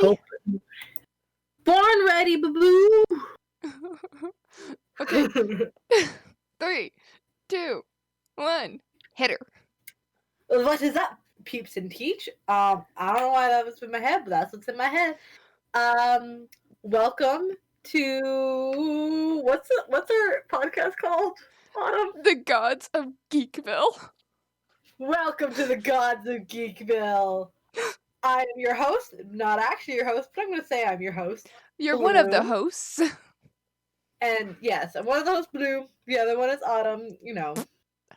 ready? Born ready, boo. Okay. 3, 2, 1. Hit her. What is up, peeps and teach? I don't know why that was in my head, but that's what's in my head. Welcome to what's our podcast called? Autumn. The Gods of Geekville. Welcome to the Gods of Geekville. I am your host, not actually your host, but I'm going to say I'm your host. You're Blue. one of the hosts. And yes, I'm one of the hosts, Blue. The other one is Autumn. You know,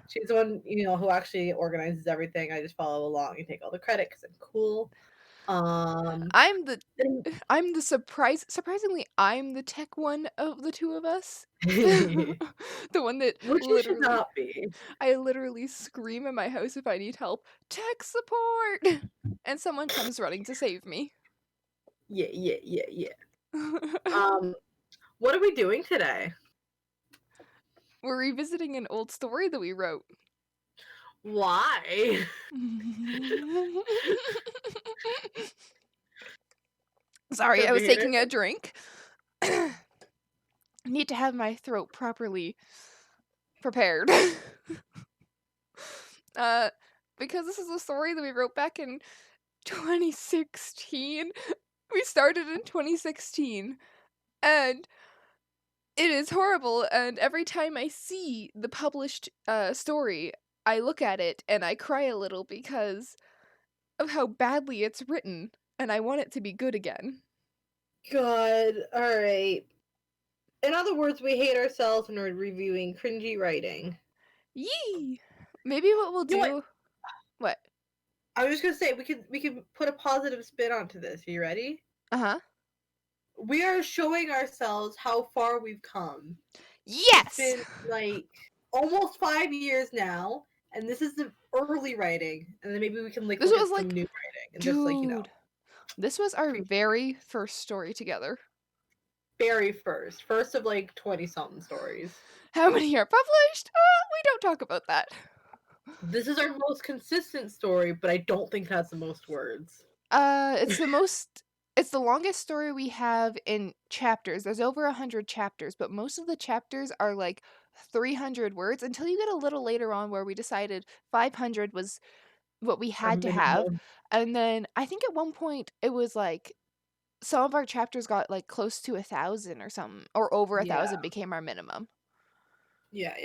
she's the one who actually organizes everything. I just follow along and take all the credit because I'm cool. I'm the surprisingly I'm the tech one of the two of us. The one that Which you should not be. I literally scream in my house if I need help. Tech support! And someone comes running to save me. Yeah. What are we doing today? We're revisiting an old story that we wrote. Why? Sorry, I was taking a drink. Need to have my throat properly prepared. Because this is a story that we wrote back in 2016. We started in 2016, and it is horrible, and every time I see the published story, I look at it and I cry a little because of how badly it's written, and I want it to be good again. Good. Alright. In other words, we hate ourselves when we're reviewing cringy writing. Yee! Maybe what we'll do... What? I was just gonna say, we could put a positive spin onto this. Are you ready? Uh-huh. We are showing ourselves how far we've come. Yes! It's been, almost 5 years now, and this is the early writing, and then maybe we can, look at some new writing. And dude, this was our very first story together. Very first. First of, 20-something stories. How many are published? We don't talk about that. This is our most consistent story, but I don't think it has the most words. It's the longest story we have in chapters. There's over 100 chapters, but most of the chapters are 300 words until you get a little later on where we decided 500 was what we had to have. And then I think at one point it was some of our chapters got close to 1,000 or something, or over 1,000 became our minimum. Yeah.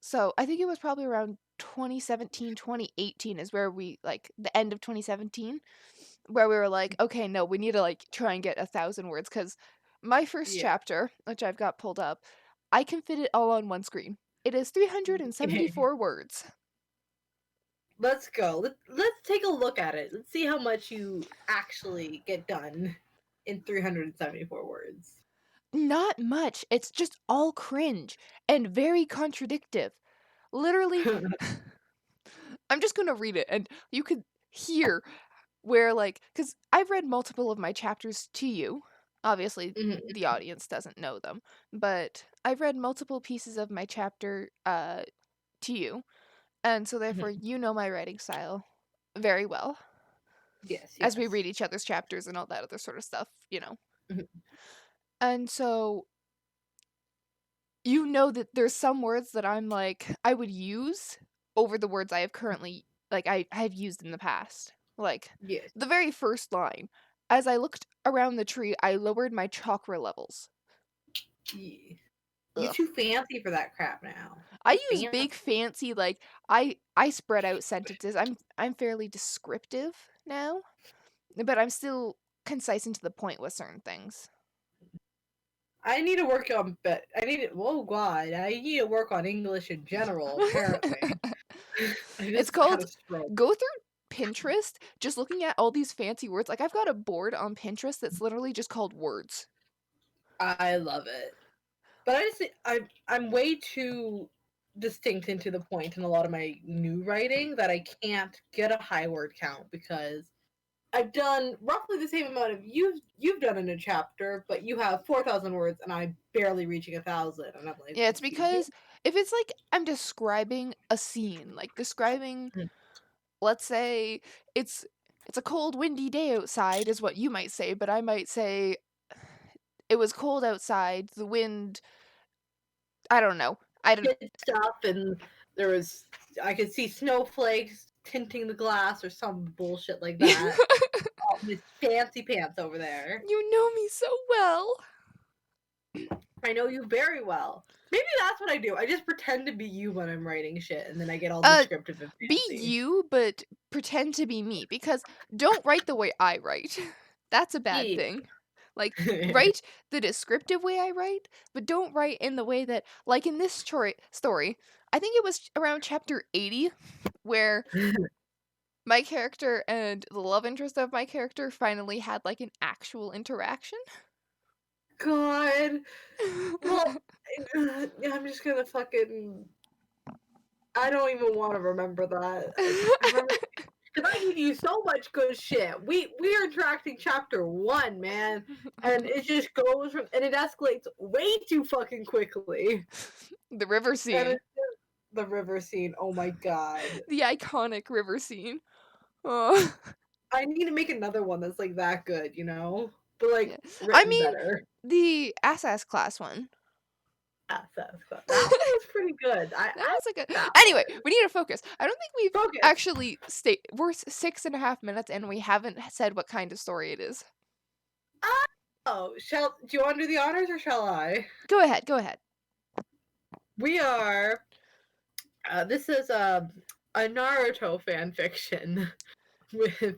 So I think it was probably around 2017, 2018 is where we, the end of 2017, where we were okay, no, we need to, try and get 1,000 words, because my first chapter, which I've got pulled up, I can fit it all on one screen. It is 374 words. Let's go. Let's take a look at it. Let's see how much you actually get done in 374 words. Not much. It's just all cringe and very contradictive. Literally, I'm just going to read it, and you could hear where, because I've read multiple of my chapters to you. Obviously, the audience doesn't know them, but I've read multiple pieces of my chapter to you, and so therefore you know my writing style very well. Yes. As we read each other's chapters and all that other sort of stuff, And so you know that there's some words that I'm I would use over the words I have currently, I've used in the past. The very first line, as I looked around the tree, I lowered my chakra levels. Yeah. You're too fancy for that crap now. I use big fancy, I spread out sentences. I'm fairly descriptive now, but I'm still concise and to the point with certain things. I need to work on, I need to work on English in general, apparently. It's called, go through Pinterest, just looking at all these fancy words. I've got a board on Pinterest that's literally just called words. I love it. But I'm way too distinct and to the point in a lot of my new writing that I can't get a high word count because I've done roughly the same amount of you've done in a chapter, but you have 4,000 words and I'm barely reaching 1,000. And I'm like, yeah, it's because if it's I'm describing a scene, describing, let's say it's It's a cold, windy day outside, is what you might say, but I might say it was cold outside. The wind. I don't know. I don't. Kid stuff, and there was I could see snowflakes tinting the glass or some bullshit like that. Oh, Miss Fancy Pants over there. You know me so well. I know you very well. Maybe that's what I do. I just pretend to be you when I'm writing shit, and then I get all Uh, descriptive and be fancy. you, but pretend to be me, because don't write the way I write. That's a bad Yeah. thing. Like, write the descriptive way I write, but don't write in the way that, like in this story, I think it was around chapter 80, where my character and the love interest of my character finally had like an actual interaction. God. Well, I'm just gonna fucking. I don't even want to remember that. I remember because I give you so much good shit. We are interacting chapter 1, man, and it just goes from and it escalates way too fucking quickly. The river And scene. it's just the river scene. Oh my god. The iconic river scene. Oh. I need to make another one that's like that good, you know, but like Yeah. I written mean, better. the Assas class one. That one was pretty good. That I was like a. that Anyway, one. we need to focus. I don't think we've Focus. actually we're 6.5 minutes and we haven't said what kind of story it is. Oh, do you want to do the honors or shall I? Go ahead. Go ahead. We are. This is a Naruto fan fiction with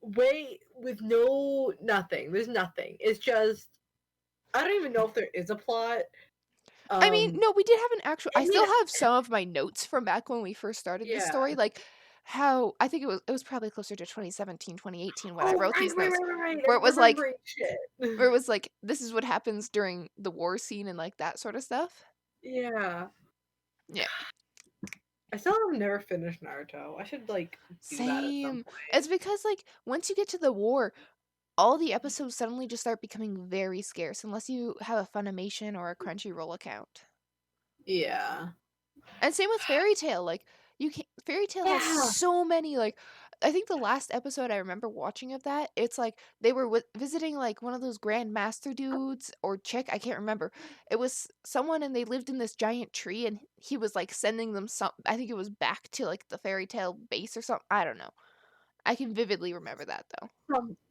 with no nothing. There's nothing. It's just I don't even know if there is a plot. I mean, no, we did have an actual. I I mean, still have some of my notes from back when we first started this yeah. story, like how I think it was probably closer to 2017, 2018 when I Oh wrote these notes, right. where I'm it was like remembering shit. where it was like this is what happens during the war scene and like that sort of stuff. Yeah. Yeah. I still have never finished Naruto. I should like do that at some Same. point. It's because like once you get to the war, all the episodes suddenly just start becoming very scarce unless you have a Funimation or a Crunchyroll account. Yeah. And same with Fairy Tail. Like you can Fairy Tail has Yeah. so many like I think the last episode I remember watching of that, it's like they were visiting like one of those Grand Master dudes or chick, I can't remember. It was someone and they lived in this giant tree and he was like sending them some I think it was back to like the Fairy Tail base or something. I don't know. I can vividly remember that though.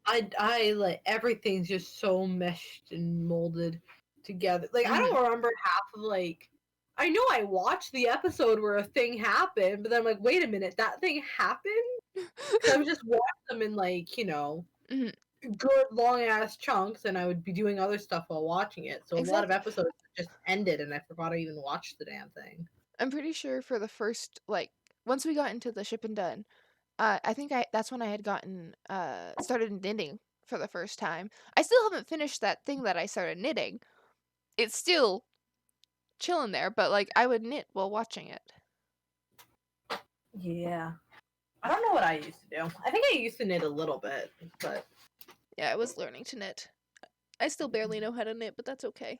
I like everything's just so meshed and molded together. Like I Mhm. don't remember half of like I know I watched the episode where a thing happened, but then I'm like, wait a minute, that thing happened? Because I was just watching them in like, Mhm. good long ass chunks and I would be doing other stuff while watching it. So a lot of Exactly. episodes just ended and I forgot I even watched the damn thing. I'm pretty sure for the first like once we got into the ship and done, I think I that's when I had gotten started knitting for the first time. I still haven't finished that thing that I started knitting. It's still chilling there, but like I would knit while watching it. Yeah. I don't know what I used to do. I think I used to knit a little bit, but Yeah, I was learning to knit. I still barely know how to knit, but that's okay.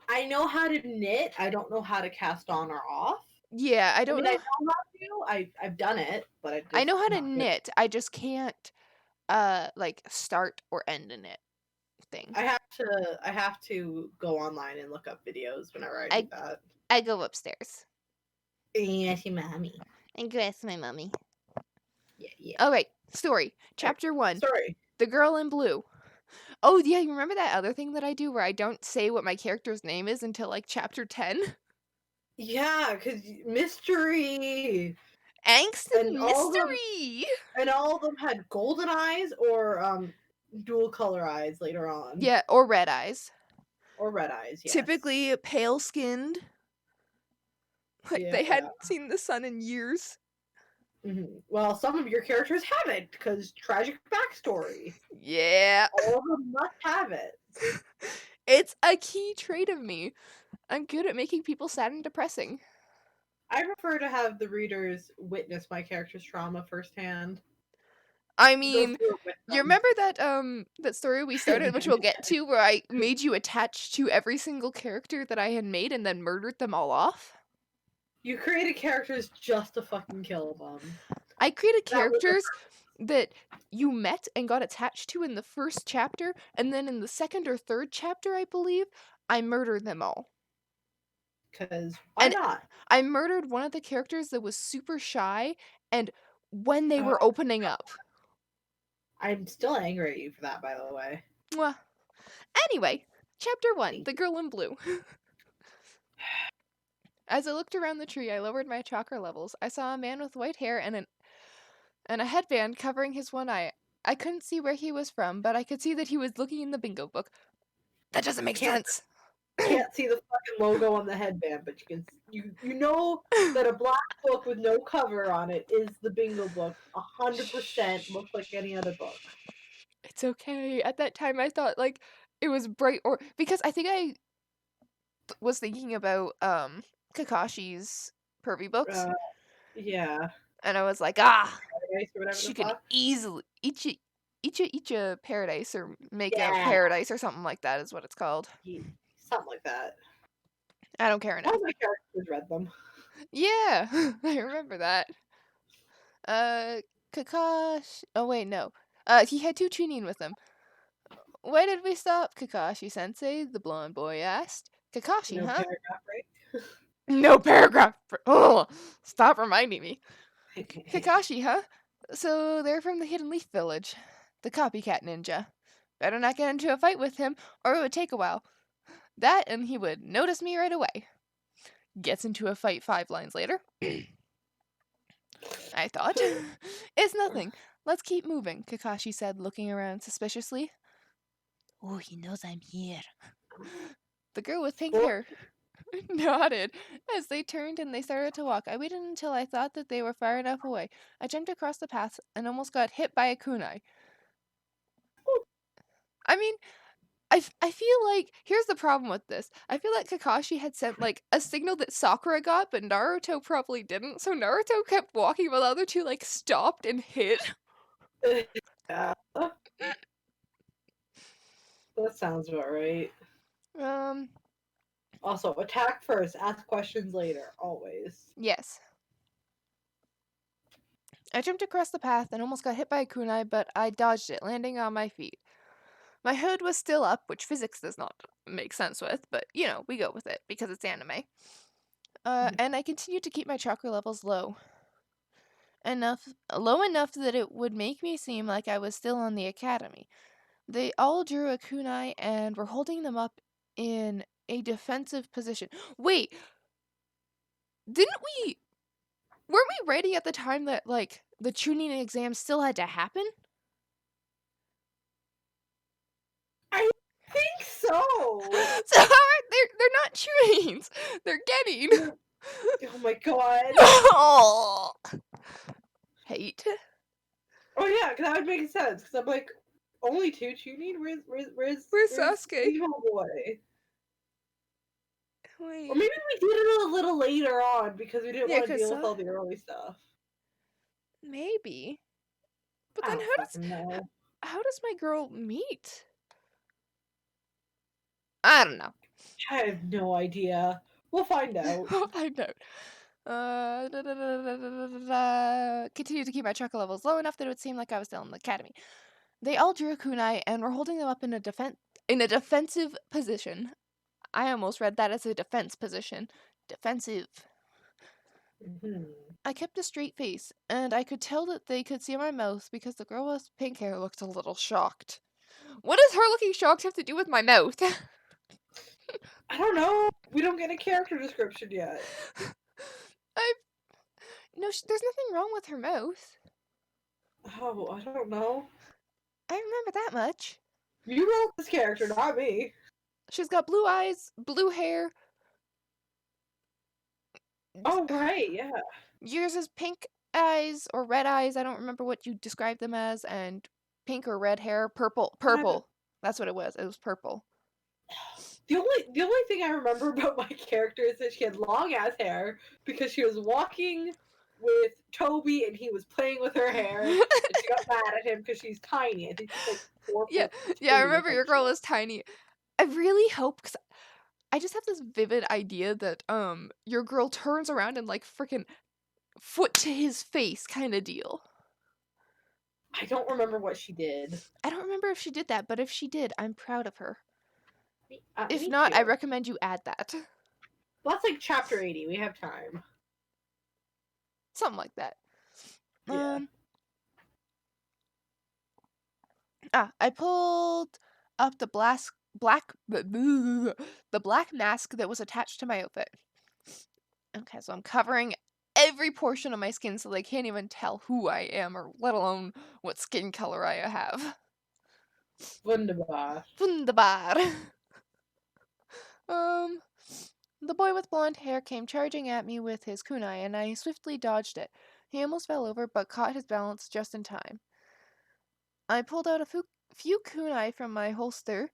I know how to knit. I don't know how to cast on or off. Yeah, I I don't mean, I know. know how to. I've done it, but I I just know how to not good. knit. I just can't like start or end a knit thing. I have to go online and look up videos whenever I do I that. I go upstairs Yes, mommy. and go ask my mommy. Yeah, yeah. All right, story. All right. Chapter 1. Sorry. The girl in blue. Oh, yeah, you remember that other thing that I do where I don't say what my character's name is until like chapter 10? Yeah, because mystery Angst and and mystery. all of them had golden eyes or dual color eyes later on, Yeah, or red eyes. or red eyes. Yes. Typically pale skinned. Like they Yeah. hadn't seen the sun in years. Well, some of your characters haven't because tragic backstory. Yeah. All of them must have it. It's a key trait of me. I'm good at making people sad and depressing. I prefer to have the readers witness my character's trauma firsthand. I Go mean, through it with you remember that story we started, which we'll get to, where I made you attached to every single character that I had made and then murdered them all off? You created characters just to fucking kill them. I created That was characters that you met and got attached to in the first chapter, and then in the second or third chapter, I believe, I murdered them all. because why And not? I murdered one of the characters that was super shy, and when they Oh, were opening up. I'm still angry at you for that, by the way. Mwah. Anyway, chapter 1, Thank The you. Girl in Blue. As I looked around the tree, I lowered my chakra levels. I saw a man with white hair and a headband covering his one eye. I couldn't see where he was from, but I could see that he was looking in the bingo book. That doesn't make Can't sense. can't see the fucking logo on the headband, but you know that a black book with no cover on it is the bingo book. 100% looks like any other book. It's okay. At that time, I thought like it was bright or because I think I was thinking about Kakashi's pervy books, Uh, yeah, and I was like, ah, Paradise or whatever the she could fuck. easily Icha paradise or make a Yeah, paradise or something like that is what it's called. something like that. I don't care All now. my characters read them. Yeah, I remember that. Uh, Kakashi. Oh wait, no. He had two Chunin with him. Where did we stop, Kakashi Sensei? The blonde boy asked. Kakashi, No huh? paragraph No paragraph. Oh, stop reminding me. break. Kakashi, huh? So they're from the Hidden Leaf Village. The copycat ninja. Better not get into a fight with him, or it would take a while. That, and he would notice me right away. Gets into a fight 5 lines later. I thought. It's nothing. Let's keep moving, Kakashi said, looking around suspiciously. Oh, he knows I'm here. The girl with pink Spoil- hair nodded as they turned and they started to walk. I waited until I thought that they were far enough away. I jumped across the path and almost got hit by a kunai. I mean, I feel like here's the problem with this. I feel like Kakashi had sent like a signal that Sakura got, but Naruto probably didn't. So Naruto kept walking while the other two like stopped and hit. yeah, that sounds about right. Um, Also, attack first, ask questions later, always. yes. I jumped across the path and almost got hit by a kunai, but I dodged it, landing on my feet. My hood was still up, which physics does not make sense with, but you know, we go with it because it's anime. And I continued to keep my chakra levels low enough that it would make me seem like I was still on the academy. They all drew a kunai and were holding them up in a defensive position. Wait, didn't we? Weren't we ready at the time that like the tuning exam still had to happen? I think so. So how are they're not tunings. They're getting. Oh my god. Oh, hate. Oh yeah, because that would make sense. Because I'm like, only two tuning. Where's Where's Sasuke? the homeboy? Or Wait. maybe we did it a little later on because we didn't Yeah, want to cause deal with all the early stuff. maybe. But I then don't fucking know. how does my girl meet? I don't know. I have no idea. We'll find out. I know. Continue to keep my chakra levels low enough that it would seem like I was still in the academy. They all drew a kunai and were holding them up in a defensive position. I almost read that as a defense position. Defensive. Mhm. I kept a straight face, and I could tell that they could see my mouth because the girl with pink hair looked a little shocked. What does her looking shocked have to do with my mouth? I don't know. We don't get a character description yet. I no, there's nothing wrong with her mouth. Oh, I don't know. I remember that much. You wrote this character, not me. She's got blue eyes, blue hair. Oh right, yeah. Yours is pink eyes or red eyes. I don't remember what you described them as, and pink or red hair, purple, Uh, purple. That's what it was. It was purple. the only thing I remember about my character is that she had long ass hair because she was walking with Toby and he was playing with her hair and she got mad at him because she's tiny. I think she's like four Yeah, foot yeah. I two or remember some your girl shit. was tiny. I really hope because I just have this vivid idea that your girl turns around and like freaking foot to his face kind of deal. I don't remember what she did. I don't remember if she did that, but if she did, I'm proud of her. If Me not, I too. recommend you add that. Well, that's like chapter 80. We have time. Something like that. Yeah. I pulled up the the black mask that was attached to my outfit. Okay, so I'm covering every portion of my skin so they can't even tell who I am, or let alone what skin color I have. Wunderbar. Wunderbar. Um, the boy with blonde hair came charging at me with his kunai, and I swiftly dodged it. He almost fell over, but caught his balance just in time. I pulled out a few kunai from my holster.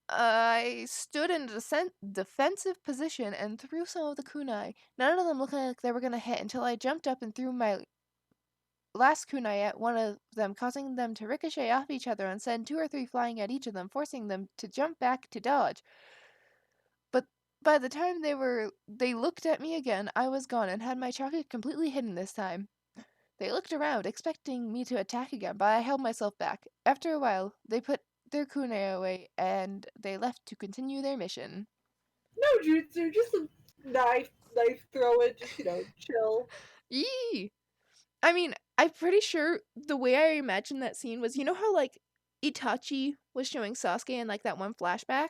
I stood in a defensive position and threw some of the kunai, none of them looking like they were going to hit until I jumped up and threw my last kunai at one of them, causing them to ricochet off each other and send 2 or 3 flying at each of them, forcing them to jump back to dodge. But by the time they looked at me again, I was gone and had my chocolate completely hidden this time. They looked around, expecting me to attack again, but I held myself back. After a while, they put their kunai away and they left to continue their mission. No jutsu, just a knife throw it, just chill. Yee! I mean, I'm pretty sure the way I imagined that scene was, how like Itachi was showing Sasuke in like that one flashback?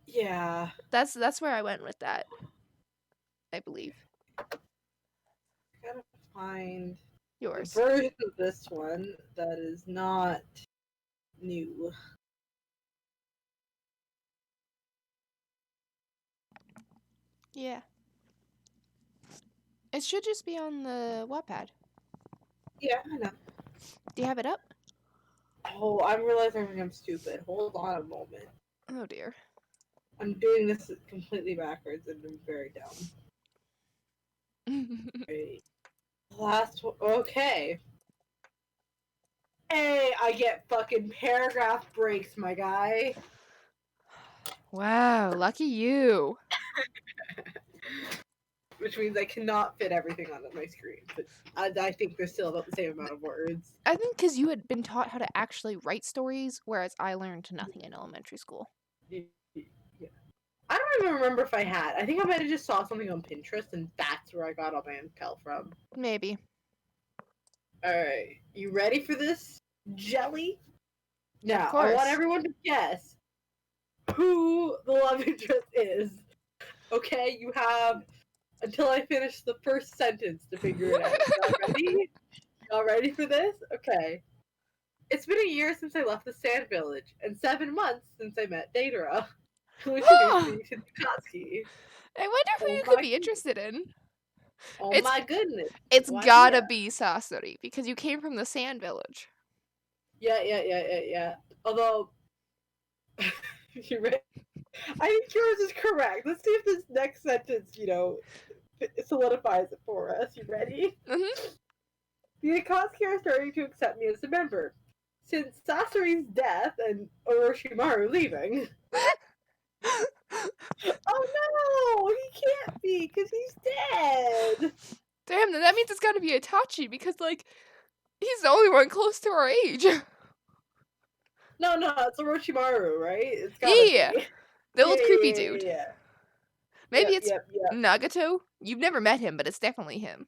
Yeah. That's where I went with that, I believe. Gotta find the Yours. version of this one that is not new. Yeah. It should just be on the Wattpad. Yeah, I know. Do you have it up? Oh, I'm realizing I'm stupid. Hold on a moment. Oh dear. I'm doing this completely backwards and I'm very dumb. Wait. Last one. Okay. Hey, I get fucking paragraph breaks, my guy. Wow, lucky you. Which means I cannot fit everything onto my screen. But I think there's still about the same amount of words. I think because you had been taught how to actually write stories, whereas I learned nothing in elementary school. Yeah. I don't even remember if I had. I think I might have just saw something on Pinterest and that's where I got all my intel from. Maybe. Alright. You ready for this, Jelly? Of Now, I want course. everyone to guess who the love interest is. Okay, you have until I finish the first sentence to figure it out. Y'all ready? Y'all ready for this? Okay. It's been a year since I left the Sand Village, and 7 months since I met Datara, who introduced me to Nikatsuki. I wonder who Oh you could my be goodness. interested in. Oh It's my goodness. it's No gotta idea. be Sasori because you came from the Sand Village. Yeah. Although, you're right. I think yours is correct. Let's see if this next sentence, solidifies it for us. You ready? Mm-hmm. The Akatsuki are starting to accept me as a member. Since Sasori's death and Orochimaru leaving. Oh no! He can't be, because he's dead! Damn, then that means it's gotta be Itachi because like he's the only one close to our age. No, it's Orochimaru, right? It's gotta Yeah, be. the Yeah, old creepy dude. Maybe it's Yep. Nagato. You've never met him, but it's definitely him.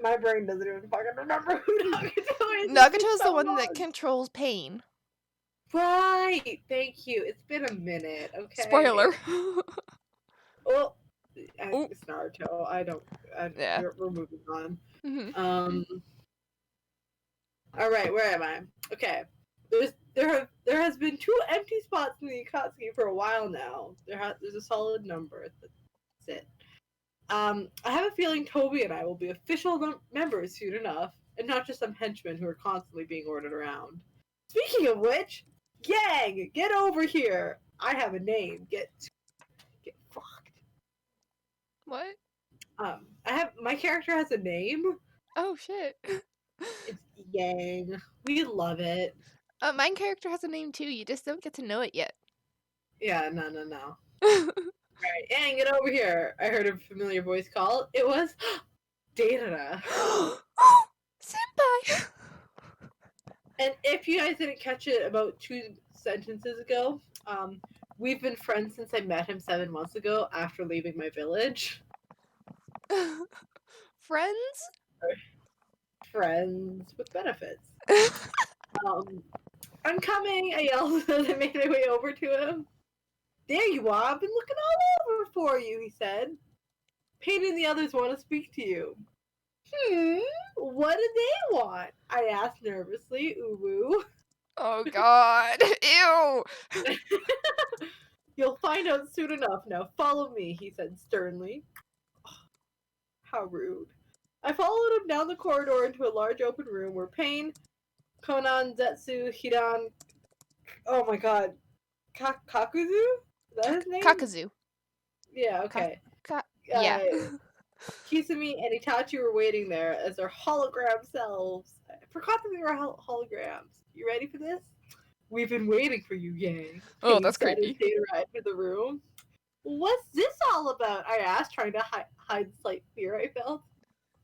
My brain doesn't even fucking remember who Nagato is. It's been Nagato's the so one that long. controls pain. Right. Thank you. It's been a minute. Okay. Spoiler. Well, Oh, it's Naruto. I don't. yeah. We're moving on. Hmm. Um. All right. Where am I? Okay. There has been 2 empty spots in the Akatsuki for a while now. There's a solid number. That's it. I have a feeling Toby and I will be official members soon enough, and not just some henchmen who are constantly being ordered around. Speaking of which, gang, get over here! I have a name. Get fucked. What? I have my character has a name. Oh shit. It's Yang. We love it. Mine character has a name too. You just don't get to know it yet. Yeah, no. Right, and get over here. I heard a familiar voice call. It was Data. Senpai! And if you guys didn't catch it about 2 sentences ago, we've been friends since I met him 7 months ago after leaving my village. Friends? Friends with benefits. Um, I'm coming, I yelled as I made my way over to him. There you are, I've been looking all over for you, he said. Payne and the others want to speak to you. What do they want? I asked nervously, Uwu. Oh god. Ew. You'll find out soon enough. Now follow me, he said sternly. How rude. I followed him down the corridor into a large open room where Payne, Konan, Zetsu, Hidan, oh my god, Kakuzu? Is that his name? Kakazu. Yeah, okay. Yeah. Kisame and Itachi were waiting there as their hologram selves. I forgot that they were holograms. You ready for this? We've been waiting for you, Yang. Oh, Payne that's said as creepy. they arrived in the room. What's this all about? I asked, trying to hide the slight fear I felt.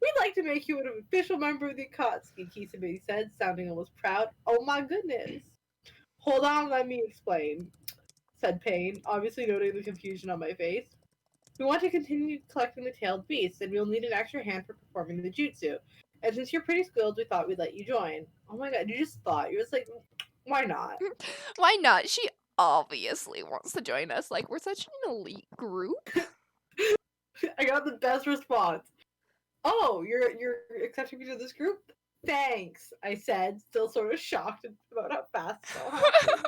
We'd like to make you an official member of the Akatsuki, Kisame said, sounding almost proud. Oh my goodness. Hold on, let me explain, said Payne, obviously noting the confusion on my face. We want to continue collecting the tailed beasts, and we'll need an extra hand for performing the jutsu. And since you're pretty skilled, we thought we'd let you join. Oh my god, you just thought. You're just like, why not? Why not? She obviously wants to join us. Like, we're such an elite group. I got the best response. Oh, you're accepting me to this group? Thanks, I said, still sort of shocked about how fast it all happened.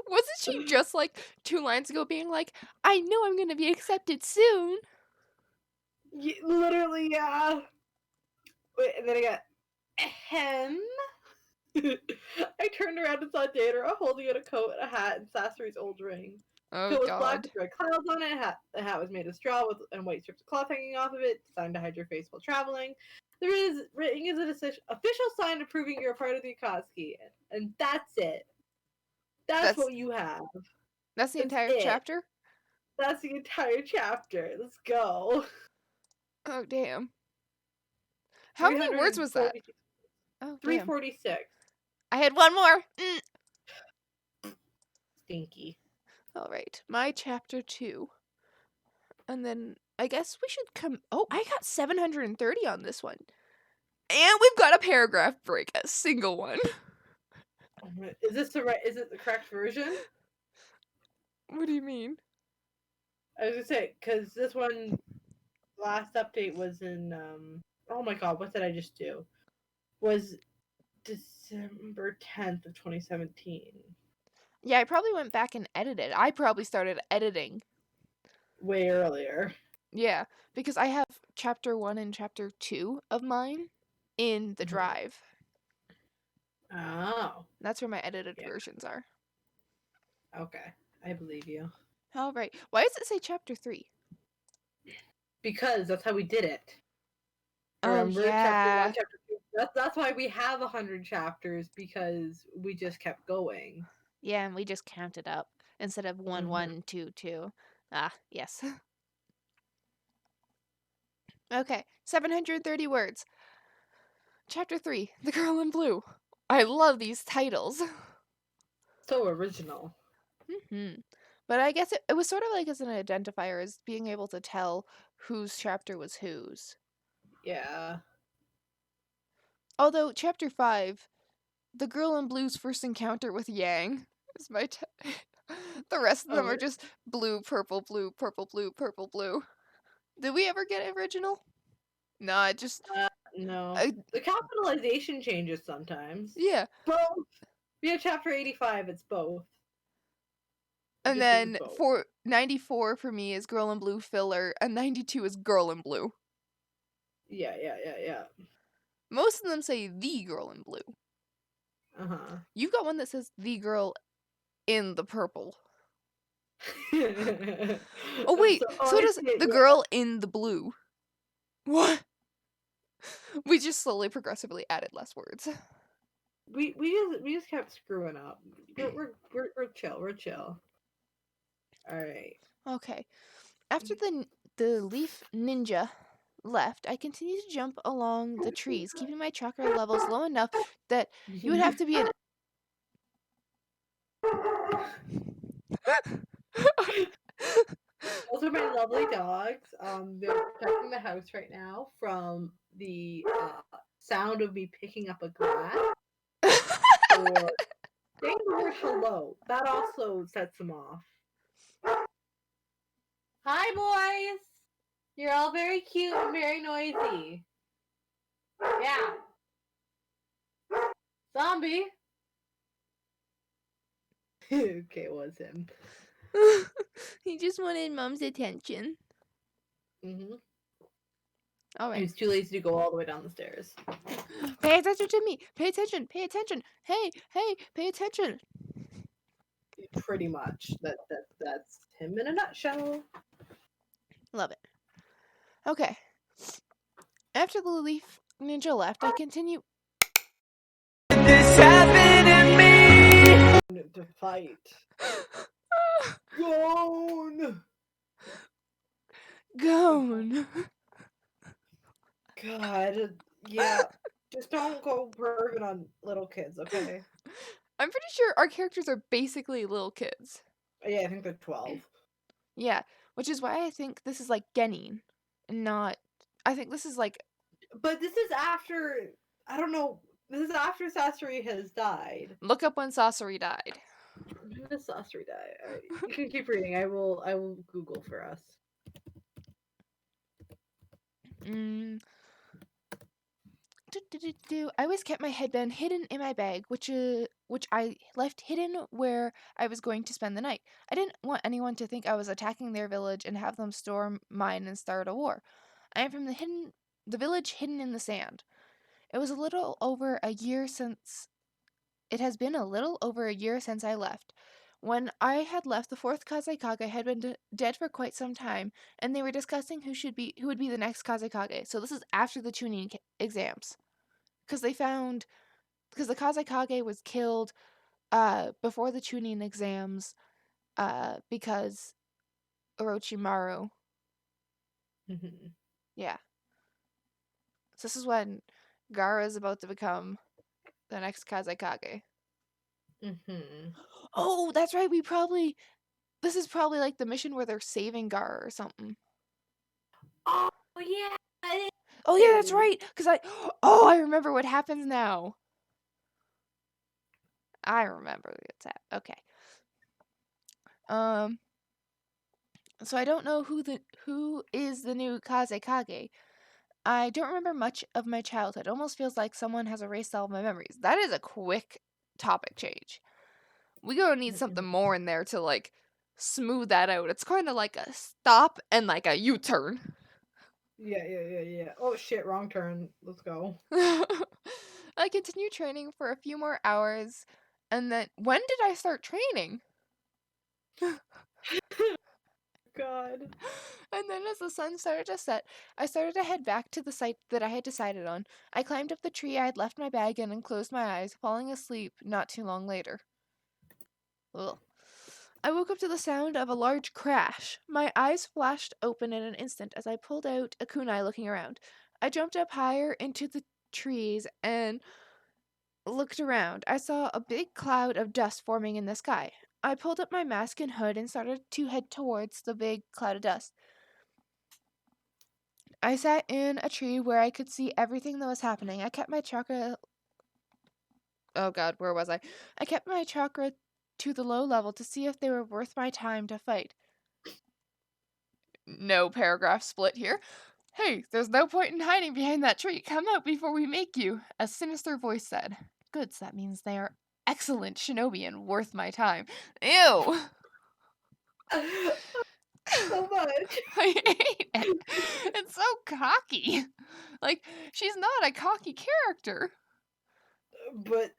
Wasn't she just like 2 lines ago being like, I know I'm gonna be accepted soon? Literally, yeah. Wait, and then I got, ahem. I turned around and saw Datara holding out a coat, a hat, and Sasori's old ring. Oh The coat was black god. with red clouds on it. The hat was made of straw and white strips of cloth hanging off of it, designed to hide your face while traveling. The ring is an official sign of proving you're a part of the Akatsuki, and that's it. That's That's what you have. that's the That's entire it. chapter? That's the entire chapter. Let's go. Oh damn. How many words was that? 346. Oh damn. 346. I had one more. Stinky. Alright. My chapter 2. And then I guess we should come. Oh, I got 730 on this one. And we've got a paragraph break, a single one. Is this the right? Is it the correct version? What do you mean? I was gonna say because this one last update was in oh my god, what did I just do? Was December 10th of 2017. Yeah, I probably went back and edited. I probably started editing. Way earlier. Yeah, because I have chapter 1 and chapter 2 of mine in the drive. Oh. That's where my edited Yeah. versions are. Okay. I believe you. All right. Why does it say chapter 3? Because that's how we did it. Oh, Remember chapter 1, yeah. chapter 2. That's why we have 100 chapters, because we just kept going. Yeah, and we just counted up instead of 1, 1, 2, 2. Ah, yes. Okay, 730 words. Chapter 3, The Girl in Blue. I love these titles. So original. But I guess it was sort of like as an identifier, as being able to tell whose chapter was whose. Yeah. Although, chapter 5, The Girl in Blue's first encounter with Yang is my the rest of them are just blue, purple, blue, purple, blue, purple, blue. Did we ever get original? No, it just... No. The capitalization changes sometimes. yeah. Both. We have chapter 85, it's both. And then for 94 for me is Girl in Blue filler, and 92 is Girl in Blue. Yeah. Most of them say The Girl in Blue. Uh-huh. You've got one that says The Girl in the Purple. Oh wait, so does The Girl in the Blue. What? We just slowly, progressively added less words. We just kept screwing up. We're chill. We're chill. Alright. Okay. After the leaf ninja left, I continued to jump along the trees, keeping my chakra levels low enough that you would have to be an Those are my lovely dogs. They're protecting the house right now from the sound of me picking up a glass or saying the word hello. That also sets them off. Hi, boys! You're all very cute and very noisy. Yeah. Zombie! Okay, it was him. He just wanted mom's attention. Mm-hmm. All He right. was too lazy to go all the way down the stairs. Pay attention to me. Pay attention. Pay attention. Hey, hey, pay attention. Pretty much. That's him in a nutshell. Love it. Okay. After the leaf ninja left, I continue. This happened to me. To fight. Gone. Gone. God, yeah. Just don't go perving on little kids, okay? I'm pretty sure our characters are basically little kids. Yeah, I think they're 12. Yeah, which is why I think this is like Genin, not. I think this is like. But this is after, I don't know, this is after Sasori has died. Look up when Sasori died. When did Sasori die? Alright, you can keep reading. I will Google for us. Mm. I always kept my headband hidden in my bag, which I left hidden where I was going to spend the night. I didn't want anyone to think I was attacking their village and have them storm mine and start a war. I am from the village hidden in the sand. It was a little over a year since It has been a little over a year since I left. When I had left, the fourth Kazekage had been dead for quite some time, and they were discussing who would be the next Kazekage. So this is after the tuning exams, because the Kazekage was killed before the tuning exams because Orochimaru. Mm-hmm. Yeah. So this is when Gaara is about to become the next Kazekage. Mm-hmm. Oh, that's right. This is probably like the mission where they're saving Gaara or something. Oh, yeah, it Oh yeah, that's is. right. I remember what happens now. I remember what's that. Okay. Um. So I don't know who is the new Kazekage. I don't remember much of my childhood. It almost feels like someone has erased all of my memories. That is a quick topic change. We gonna need something more in there to like smooth that out. It's kind of like a stop and like a U-turn. Yeah. Oh shit, wrong turn. Let's go. I continued training for a few more hours, and then when did I start training? God. And then as the sun started to set, I started to head back to the site that I had decided on. I climbed up the tree I had left my bag in and closed my eyes, falling asleep not too long later. Ugh. I woke up to the sound of a large crash. My eyes flashed open in an instant as I pulled out a kunai looking around. I jumped up higher into the trees and looked around. I saw a big cloud of dust forming in the sky. I pulled up my mask and hood and started to head towards the big cloud of dust. I sat in a tree where I could see everything that was happening. I kept my chakra. Oh god, where was I? I kept my chakra to the low level to see if they were worth my time to fight. No paragraph split here. Hey, there's no point in hiding behind that tree. Come out before we make you, a sinister voice said. Good, so that means they are excellent shinobi and worth my time. Ew! So much. I hate it. It's so cocky. Like, she's not a cocky character. But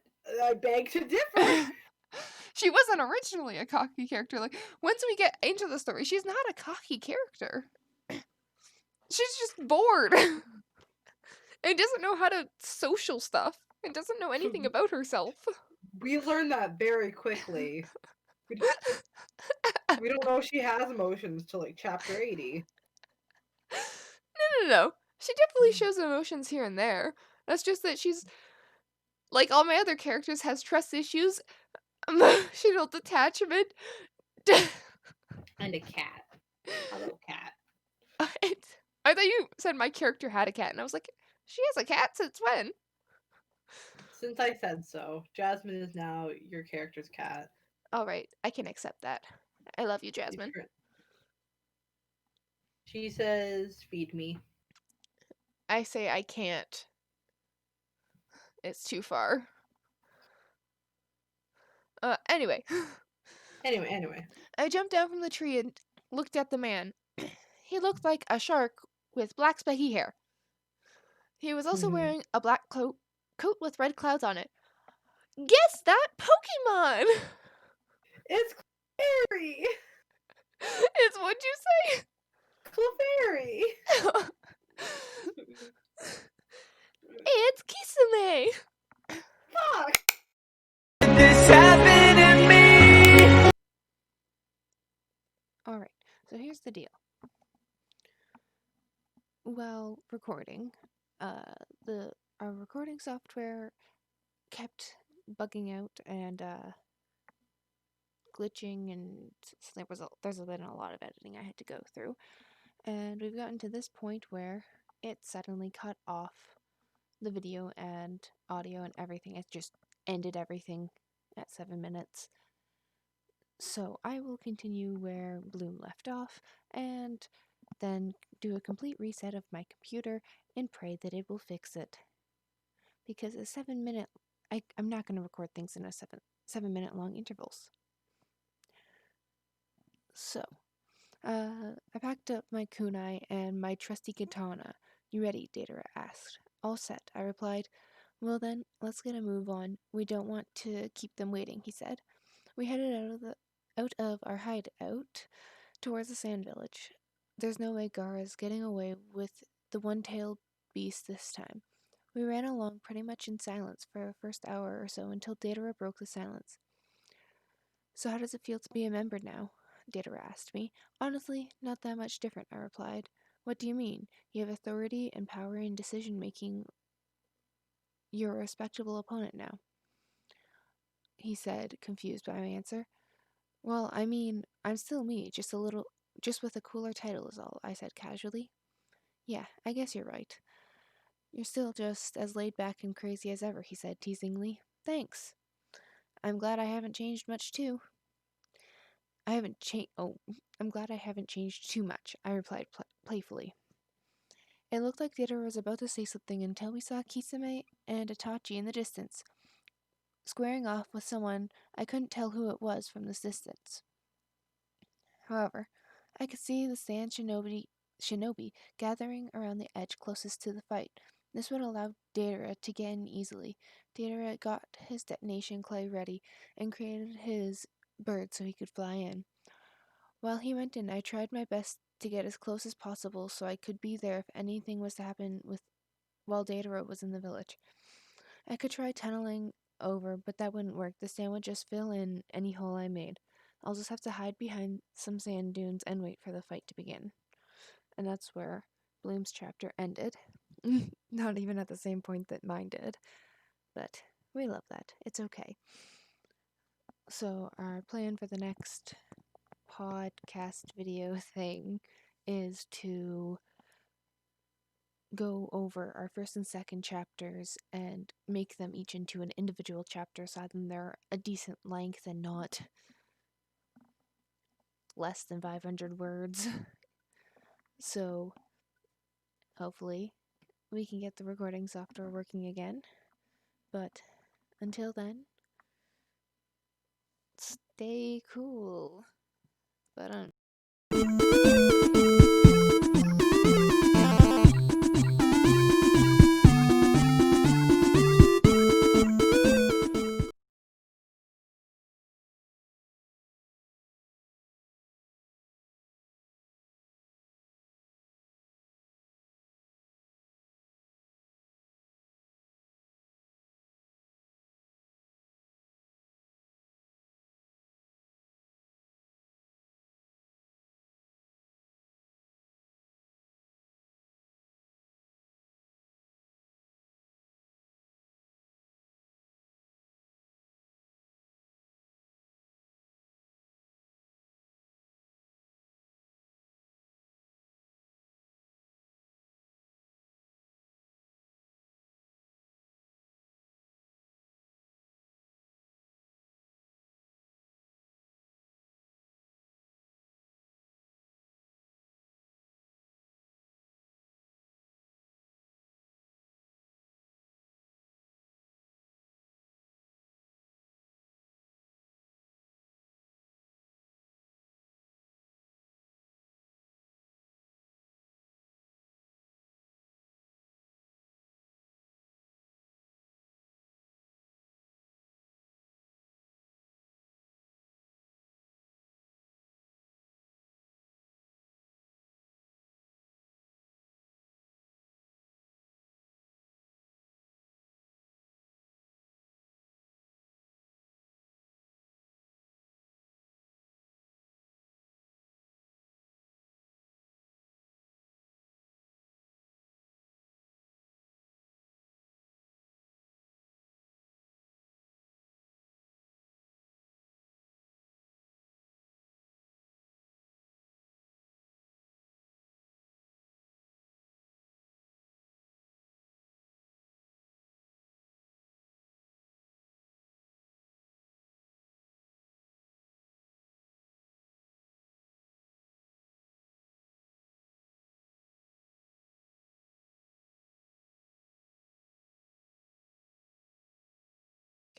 I beg to differ. She wasn't originally a cocky character. Like, once we get into the story, she's not a cocky character. She's just bored. And doesn't know how to social stuff. And doesn't know anything about herself. We learned that very quickly. We don't know she has emotions till like chapter 80. No. She definitely shows emotions here and there. That's just that she's like all my other characters has trust issues, emotional detachment. And a cat. Hello, cat. I thought you said my character had a cat, and I was like, she has a cat since when? Since I said so, Jasmine is now your character's cat. All right, I can accept that. I love you, She's Jasmine. She says, "Feed me." I say I can't. It's too far. Anyway, Anyway. I jumped down from the tree and looked at the man. He looked like a shark with black spiky hair. He was also Mhm. wearing a black coat with red clouds on it. Guess that Pokemon! It's Clefairy! It's what'd you Clefairy! say? It's Kisame! Fuck! This happened to me. Alright, so here's the deal. While recording, our recording software kept bugging out and glitching, and there's been a lot of editing I had to go through, and we've gotten to this point where it suddenly cut off the video and audio and everything. It just ended everything at 7 minutes. So I will continue where Bloom left off and then do a complete reset of my computer and pray that it will fix it. Because a 7 minute, I'm not going to record things in a 7 minute long intervals. So, I packed up my kunai and my trusty katana. You ready? Datara asked. All set, I replied. Well then, let's get a move on. We don't want to keep them waiting, he said. We headed out of our hideout towards the sand village. There's no way Gara's getting away with the one-tailed beast this time. We ran along pretty much in silence for the first hour or so until Datara broke the silence. So how does it feel to be a member now? Datara asked me. Honestly, not that much different, I replied. What do you mean? You have authority and power in decision-making. You're a respectable opponent now, he said, confused by my answer. Well, I mean, I'm still me, just with a cooler title is all, I said casually. Yeah, I guess you're right. You're still just as laid back and crazy as ever, he said teasingly. Thanks. I'm glad I haven't changed much too. I'm glad I haven't changed too much, I replied playfully. It looked like Theodore was about to say something until we saw Kisame and Itachi in the distance, squaring off with someone I couldn't tell who it was from this distance. However, I could see the sand shinobi gathering around the edge closest to the fight. This would allow Datara to get in easily. Datara got his detonation clay ready and created his bird so he could fly in. While he went in, I tried my best to get as close as possible so I could be there if anything was to happen while Datara was in the village. I could try tunneling over, but that wouldn't work. The sand would just fill in any hole I made. I'll just have to hide behind some sand dunes and wait for the fight to begin. And that's where Bloom's chapter ended. Not even at the same point that mine did. But we love that. It's okay. So, our plan for the next podcast video thing is to go over our first and second chapters and make them each into an individual chapter so that they're a decent length and not less than 500 words. So, hopefully, we can get the recording software working again. But until then, stay cool. But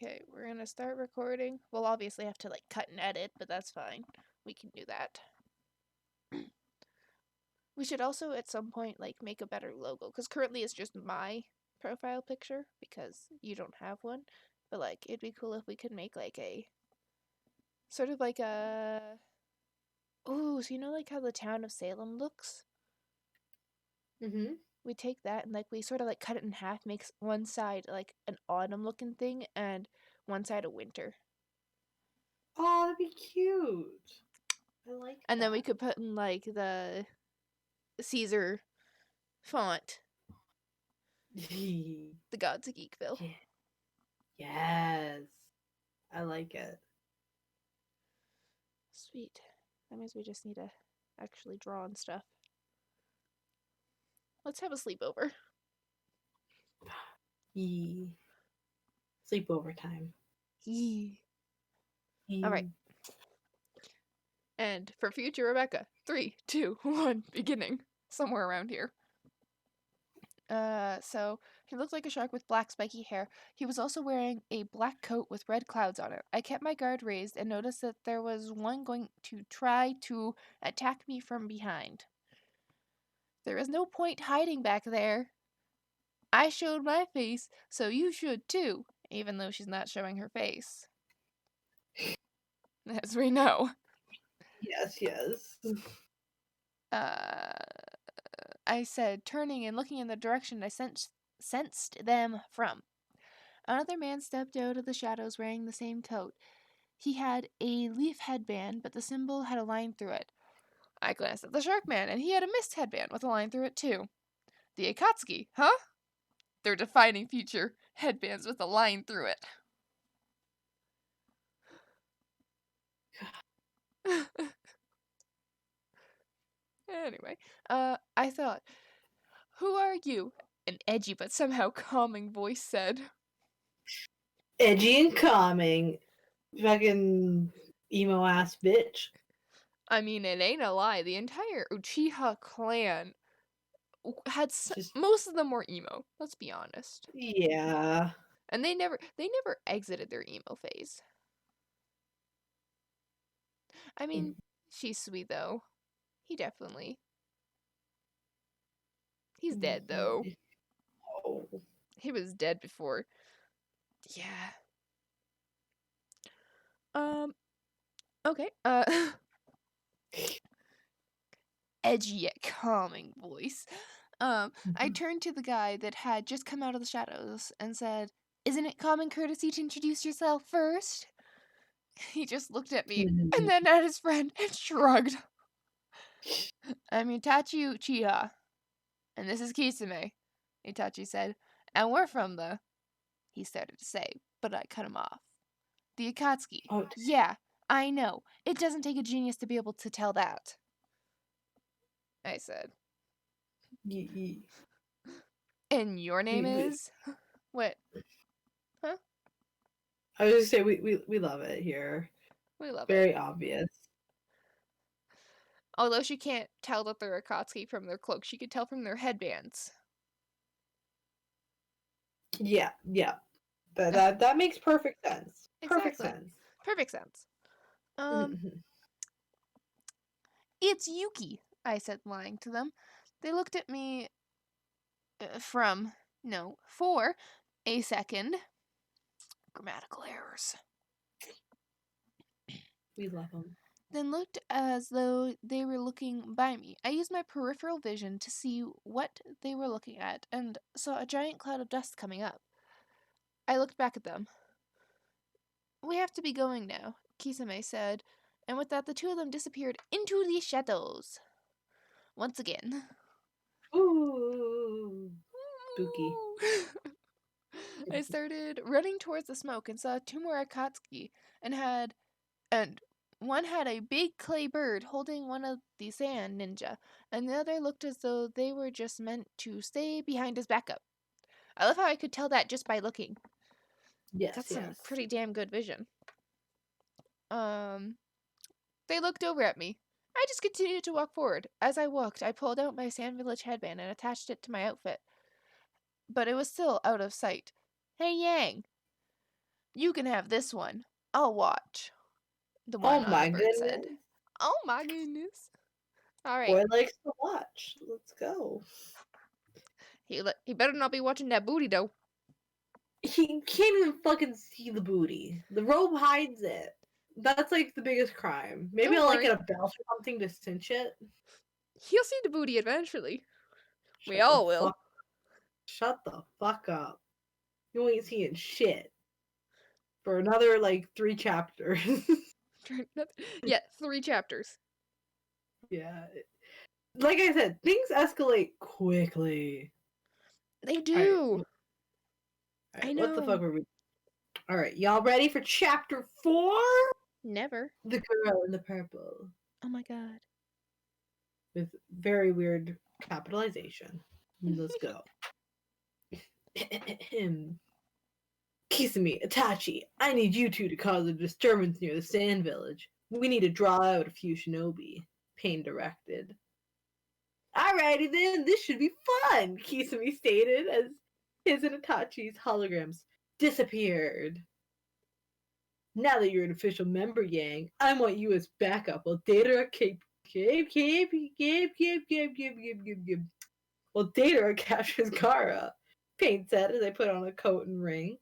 Okay, we're gonna start recording. We'll obviously have to like cut and edit, but that's fine. We can do that. We should also at some point like make a better logo because currently it's just my profile picture because you don't have one. But like it'd be cool if we could make like a sort of like a oh, so you know like how the town of Salem looks? Mm-hmm. We take that and like we sort of like cut it in half, makes one side like an autumn looking thing and one side a winter. Oh, that'd be cute. I like And then we that. could put in like the Caesar font, Yeah. the gods of Geekville. Yes. I like it. Sweet. That means we just need to actually draw and stuff. Let's have a sleepover. Yee. Sleepover time. Yee. Yee. All right. And for future Rebecca, 3, 2, 1, beginning. Somewhere around here. So he looked like a shark with black spiky hair. He was also wearing a black coat with red clouds on it. I kept my guard raised and noticed that there was one going to try to attack me from behind. There is no point hiding back there. I showed my face, so you should too, even though she's not showing her face. As we know. Yes, yes. I said, turning and looking in the direction I sensed them from. Another man stepped out of the shadows wearing the same coat. He had a leaf headband, but the symbol had a line through it. I glanced at the shark man, and he had a mist headband with a line through it too. The Akatsuki, huh? Their defining feature, headbands with a line through it. Anyway, I thought, who are you? An edgy but somehow calming voice said. Edgy and calming. Fucking emo ass bitch. I mean, it ain't a lie. The entire Uchiha clan had Just most of them were emo. Let's be honest. yeah. And they never exited their emo phase. I mean, she's sweet though. He definitely. He's dead though. Oh. He was dead before. Yeah. Okay. Edgy yet calming voice. I turned to the guy that had just come out of the shadows and said, "Isn't it common courtesy to introduce yourself first?" He just looked at me and then at his friend and shrugged. "I'm Itachi Uchiha, and this is Kisame," Itachi said. "And we're from the..." he started to say, but I cut him off. "The Akatsuki. Oh, Yeah, I know. It doesn't take a genius to be able to tell that," I said. "And your name is..." What? Huh? I was just say we love it here. We love it. Very obvious. Although she can't tell that they're Akatsuki from their cloak, she could tell from their headbands. Yeah, yeah. That makes perfect sense. Perfect Exactly. sense. Perfect sense. Mhm. It's Yuki, I said, lying to them. They looked at me for a second. Grammatical errors. We love them. Then looked as though they were looking by me. I used my peripheral vision to see what they were looking at and saw a giant cloud of dust coming up. I looked back at them. "We have to be going now," Kisame said, and with that the two of them disappeared into the shadows. Once again. Ooh. Spooky. I started running towards the smoke and saw 2 more Akatsuki and one had a big clay bird holding one of the sand ninja, and the other looked as though they were just meant to stay behind his backup. I love how I could tell that just by looking. Yes, That's yes. some pretty damn good vision. They looked over at me. I just continued to walk forward. As I walked, I pulled out my Sand Village headband and attached it to my outfit. But it was still out of sight. "Hey, Yang!" You can have this one. I'll watch. The Oh one on my the bird said. goodness. Oh my goodness. All right. Boy likes to watch. Let's go. He better not be watching that booty though. He can't even fucking see the booty. The robe hides it. That's like the biggest crime. Maybe Don't I'll like worry. get a belt or something to cinch it. He'll see the booty eventually. We Shut the all will. fuck. Shut the fuck up. You ain't seeing shit for another like 3 chapters. Yeah, 3 chapters. Yeah. Like I said, things escalate quickly. They Alright. do. I Alright, what the fuck know. were we? Alright, y'all ready for chapter 4? Never. The girl in the purple. Oh my god. With very weird capitalization. Let's go. Kisame, Itachi, I need you two to cause a disturbance near the Sand Village. We need to draw out a few shinobi. Pain directed. Alrighty then, this should be fun, Kisame stated as his and Itachi's holograms disappeared. Now that you're an official member, Yang, I want you as backup while Datara Well, Datara captures Gara. Pain said as I put on a coat and ring.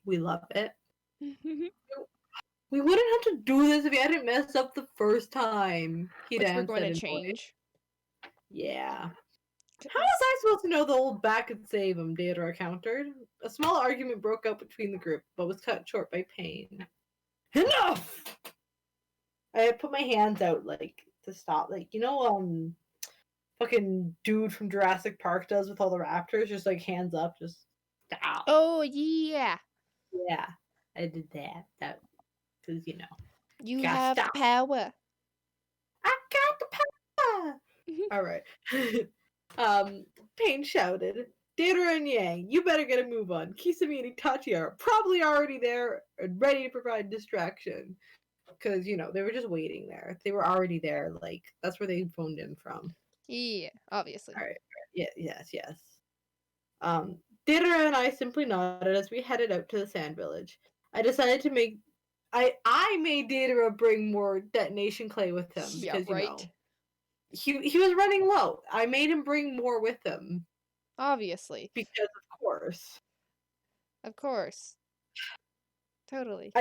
We love it. We wouldn't have to do this if you hadn't messed up the first time. Which we're Hidan going to said annoyed. change. Yeah. How was I supposed to know the old back and save him? Datara countered. A small argument broke out between the group, but was cut short by Pain. Enough! I put my hands out like to stop. Like, you know, fucking dude from Jurassic Park does with all the raptors, just like hands up, just stop. Oh yeah. Yeah, I did that. That because you know You gotta have stop. the power. I got the power. All right. Pain shouted, Datara and Yang, you better get a move on. Kisame and Itachi are probably already there and ready to provide distraction. Because, you know, they were just waiting there. They were already there. Like, that's where they phoned in from. Yeah, obviously. All right. Yeah, yes. Datara and I simply nodded as we headed out to the Sand Village. I decided to make... I made Datara bring more detonation clay with him. Yeah, because, right. you know... He was running low. I made him bring more with him. Obviously. Because of course. Of course. Totally.